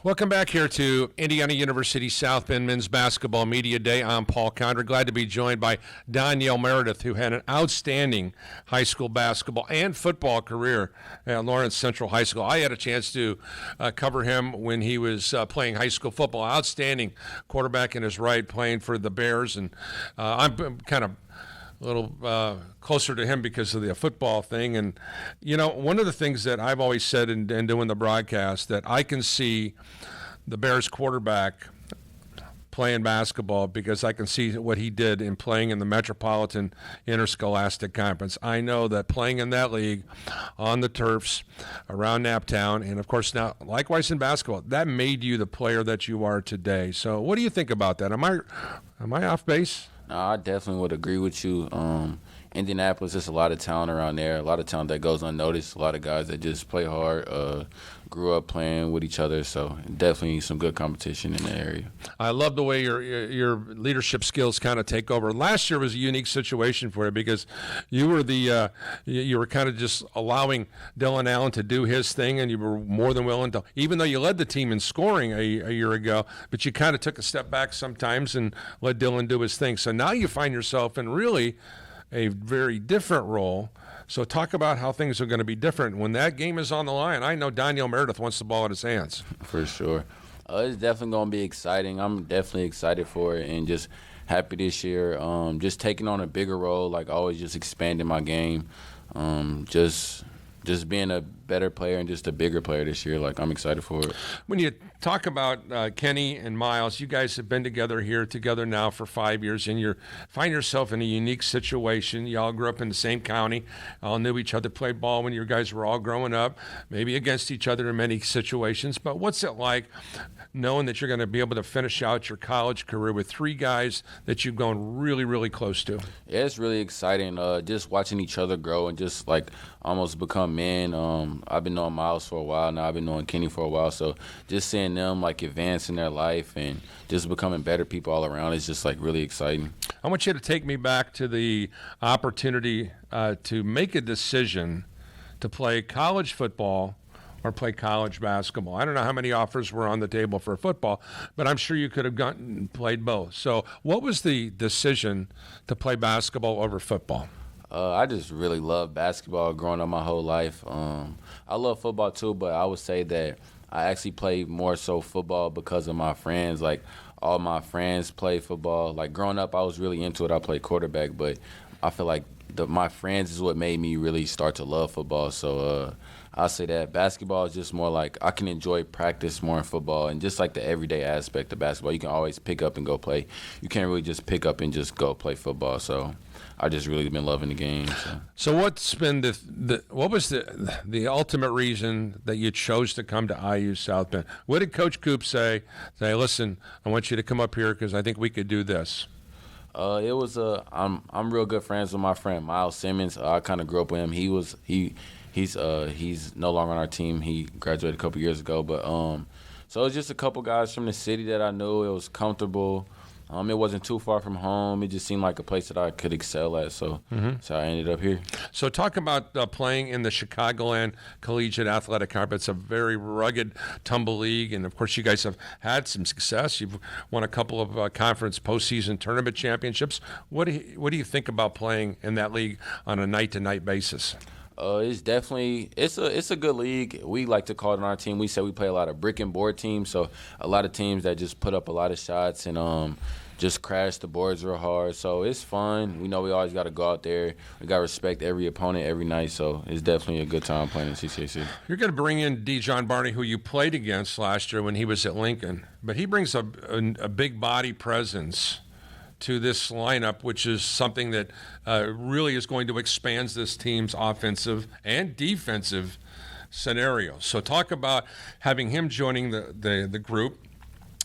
Welcome back here to Indiana University South Bend Men's Basketball Media Day. I'm Paul Condry. Glad to be joined by Donyell Meredith, who had an outstanding high school basketball and football career at Lawrence Central High School. I had a chance to cover him when he was playing high school football. Outstanding quarterback in his right, playing for the Bears. And I'm kind of a little closer to him because of the football thing. And, you know, one of the things that I've always said in doing the broadcast, that I can see the Bears quarterback playing basketball because I can see what he did in playing in the Metropolitan Interscholastic Conference. I know that playing in that league on the turfs around Naptown, and of course now likewise in basketball, that made you the player that you are today. So what do you think about that? Am I off base? No, I definitely would agree with you. Indianapolis, there's a lot of talent around there, a lot of talent that goes unnoticed, a lot of guys that just play hard, grew up playing with each other, so definitely some good competition in the area. I love the way your leadership skills kind of take over. Last year was a unique situation for you because you were you were kind of just allowing Dylan Allen to do his thing, and you were more than willing to, even though you led the team in scoring a year ago, but you kind of took a step back sometimes and let Dylan do his thing. So now you find yourself in really a very different role. So talk about how things are going to be different when that game is on the line. I know Donyell Meredith wants the ball in his hands. For sure. It's definitely going to be exciting. I'm definitely excited for it and just happy this year. Just taking on a bigger role, like always, just expanding my game. Just being a better player and just a bigger player this year. Like, I'm excited for it. When you talk about Kenny and Miles, you guys have been together now for 5 years, and you find yourself in a unique situation. You all grew up in the same county, all knew each other, played ball when you guys were all growing up, maybe against each other in many situations. But what's it like knowing that you're going to be able to finish out your college career with three guys that you've gone really, really close to? Yeah, it's really exciting. Just watching each other grow and just like almost become men. I've been knowing Miles for a while now. I've been knowing Kenny for a while. So just seeing them like advance in their life and just becoming better people all around is just like really exciting. I want you to take me back to the opportunity to make a decision to play college football or play college basketball. I don't know how many offers were on the table for football, but I'm sure you could have gone and played both. So what was the decision to play basketball over football? I just really love basketball growing up my whole life. I love football too, but I would say that I actually played more so football because of my friends. Like, all my friends play football. Like, growing up, I was really into it. I played quarterback, but I feel like my friends is what made me really start to love football. So I'll say that basketball is just more like I can enjoy practice more in football and just like the everyday aspect of basketball. You can always pick up and go play. You can't really just pick up and just go play football. So I just really been loving the game. So what's been what was the ultimate reason that you chose to come to IU South Bend? What did Coach Coop say? Say, listen, I want you to come up here because I think we could do this. It was I'm real good friends with my friend Miles Simmons. I kind of grew up with him. He's no longer on our team. He graduated a couple years ago, but so it was just a couple guys from the city that I knew. It was comfortable. It wasn't too far from home. It just seemed like a place that I could excel at, so I ended up here. So talk about playing in the Chicagoland Collegiate Athletic Conference. It's a very rugged tumble league, and of course you guys have had some success. You've won a couple of conference postseason tournament championships. What do you think about playing in that league on a night-to-night basis? It's definitely it's a good league. We like to call it on our team. We say we play a lot of brick and board teams, so a lot of teams that just put up a lot of shots and just crash the boards real hard. So it's fun. We know we always got to go out there. We got to respect every opponent every night. So it's definitely a good time playing in CCAC. You're going to bring in John Barney, who you played against last year when he was at Lincoln, but he brings a big body presence to this lineup, which is something that really is going to expand this team's offensive and defensive scenario. So talk about having him joining the group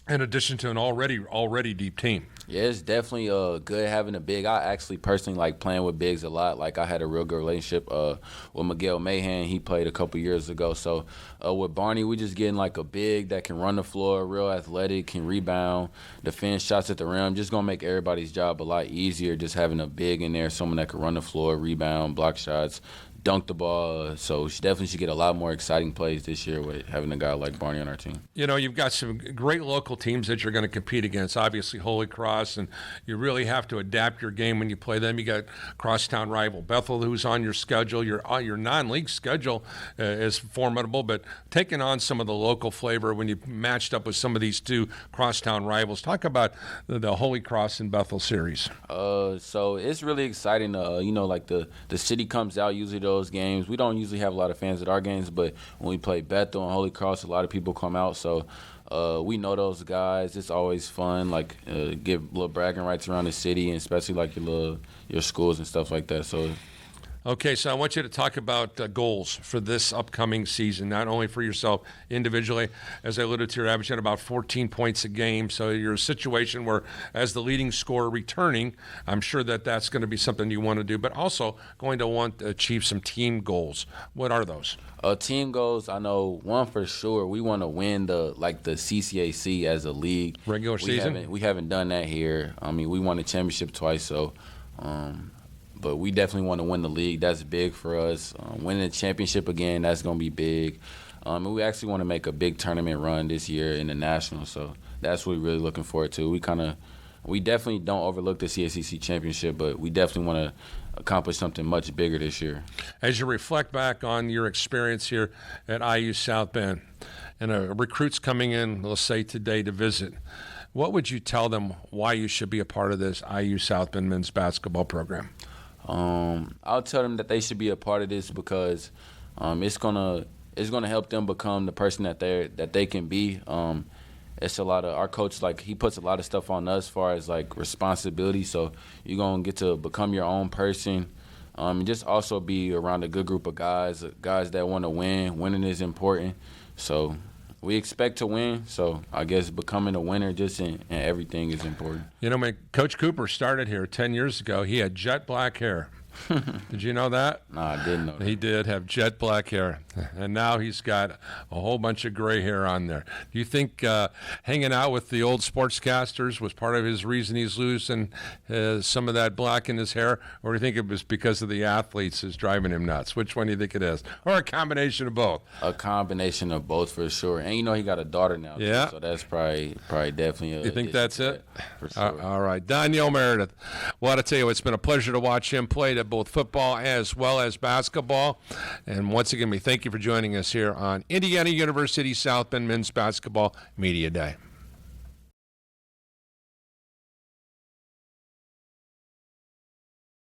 in addition to an already deep team. Yeah, it's definitely good having a big. I actually personally like playing with bigs a lot. Like, I had a real good relationship with Miguel Mahan. He played a couple years ago. So with Barney, we just getting like a big that can run the floor, real athletic, can rebound, defend shots at the rim. Just going to make everybody's job a lot easier just having a big in there, someone that can run the floor, rebound, block shots, dunk the ball. So she definitely should get a lot more exciting plays this year with having a guy like Barney on our team. You know, you've got some great local teams that you're going to compete against. Obviously, Holy Cross, and you really have to adapt your game when you play them. You got crosstown rival Bethel, who's on your schedule. Your non-league schedule is formidable, but taking on some of the local flavor when you matched up with some of these two crosstown rivals. Talk about the Holy Cross and Bethel series. So it's really exciting. Like the city comes out usually to those games. We don't usually have a lot of fans at our games, but when we play Bethel and Holy Cross, a lot of people come out. So we know those guys. It's always fun. Like give little bragging rights around the city, and especially like your schools and stuff like that. So. Okay, so I want you to talk about goals for this upcoming season, not only for yourself individually. As I alluded to, you're averaging about 14 points a game. So you're in a situation where, as the leading scorer returning, I'm sure that's going to be something you want to do, but also going to want to achieve some team goals. What are those? Team goals, I know one for sure. We want to win the CCAC as a league. Regular season? We haven't done that here. I mean, we won the championship twice, so but we definitely want to win the league. That's big for us. Winning the championship again, that's going to be big. And we actually want to make a big tournament run this year in the National, so that's what we're really looking forward to. We definitely don't overlook the CACC championship, but we definitely want to accomplish something much bigger this year. As you reflect back on your experience here at IU South Bend, and recruits coming in, let's say today, to visit, what would you tell them why you should be a part of this IU South Bend men's basketball program? I'll tell them that they should be a part of this because it's gonna help them become the person that they can be. It's a lot of our coach, he puts a lot of stuff on us as far as responsibility. So you're gonna get to become your own person, and just also be around a good group of guys that want to win. Winning is important. So we expect to win, so I guess becoming a winner just in everything is important. You know, when Coach Cooper started here 10 years ago, he had jet black hair. Did you know that? No, I didn't know that. He did have jet black hair, and now he's got a whole bunch of gray hair on there. Do you think hanging out with the old sportscasters was part of his reason he's losing some of that black in his hair, or do you think it was because of the athletes is driving him nuts? Which one do you think it is? Or a combination of both? A combination of both for sure. And he got a daughter now, yeah. Too, so that's probably definitely You think that's it? For sure. All right. Donyell Meredith. Well, I tell you, it's been a pleasure to watch him play both football as well as basketball. And once again, we thank you for joining us here on Indiana University South Bend Men's Basketball Media Day.